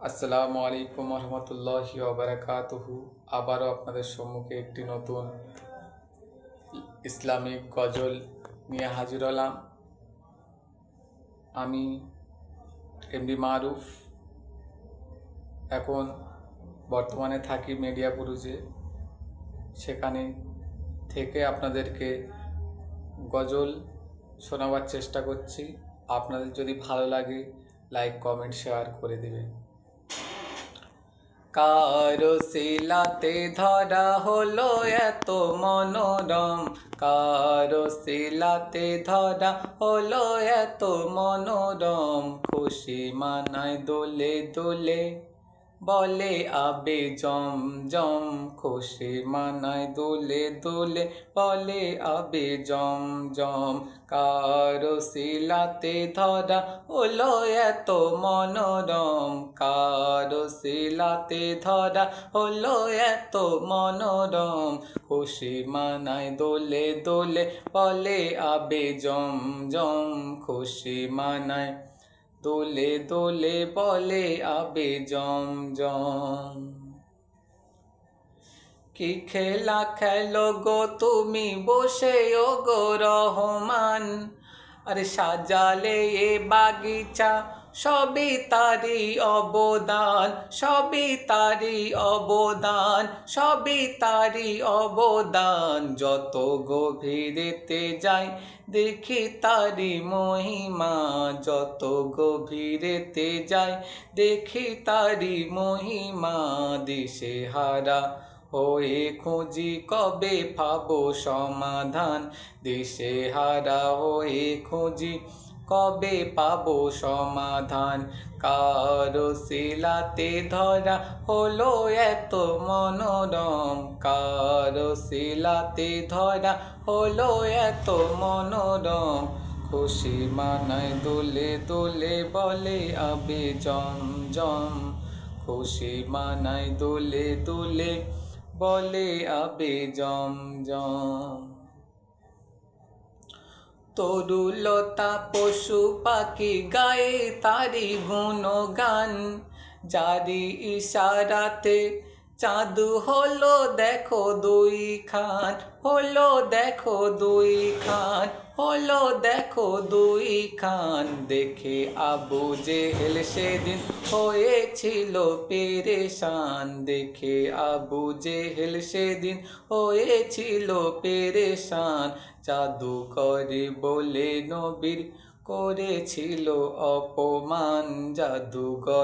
আসসালামু আলাইকুম রহমতুল্লাহি ওবারাকাতুহু। আবারও আপনাদের সম্মুখে একটি নতুন ইসলামিক গজল নিয়ে হাজির হলাম। আমি এমডি মারুফ। এখন বর্তমানে থাকি মেডিয়াপুরুষে। সেখানে থেকে আপনাদেরকে গজল শোনাবার চেষ্টা করছি। আপনাদের যদি ভালো লাগে লাইক কমেন্ট শেয়ার করে দেবেন। কারো শিলাতে ধরা হলো এত মনোরম, কারো শিলাতে ধরা হলো এত মনোরম। খুশি মানায় দোলে দোলে বলে আবে জম জম, খুশি মানায় দোলে দোলে বলে আবে জম জম। কারো শিলাতে ধরা হলো এত মনোরম, কারো শিলাতে ধরা হলো এত মনোরম। খুশি মানায় দোলে দোলে বলে আবে জম জম, খুশি মানায় দোলে দোলে বলে আবে জম জম। কি খেলা খেলো গো তুমি বসে ও গো রহমান, আরে সাজালে এ বাগিচা সবই তারি অবদান, সবই তারি অবদান, সবই তারি অবদান। যত গভীরেতে যাই দেখি তারি মহিমা, যত গভীরেতে যাই দেখি তারি মহিমা। দিশে হারা হয়ে খুঁজি কবে পাবো সমাধান, দিশে হারা হয়ে খুঁজি কবে পাবো সমাধান। কারো শিলাতে ধরা হলো এত মনোরম, কারো শিলাতে ধরা হলো এত মনোরম। খুশি মানায় দোলে দোলে বলে আবে জম জম, খুশি মানায় দোলে দোলে বলে আবে জম জম। তরুলতা পশু পাখি গায়ে তারি গুণগান, যারি ইশারাতে চাঁদু হলো দেখো দুই খান, হলো দেখো দুই খান, হলো দেখো দুই খান। দেখে আবু জেহেল সেদিন হয়েছিল পেরেশান, দেখে আবু জেহেল সেদিন হয়েছিল পেরেশান। জাদুকরি বলে নবীর করেছিল অপমান, জাদুকর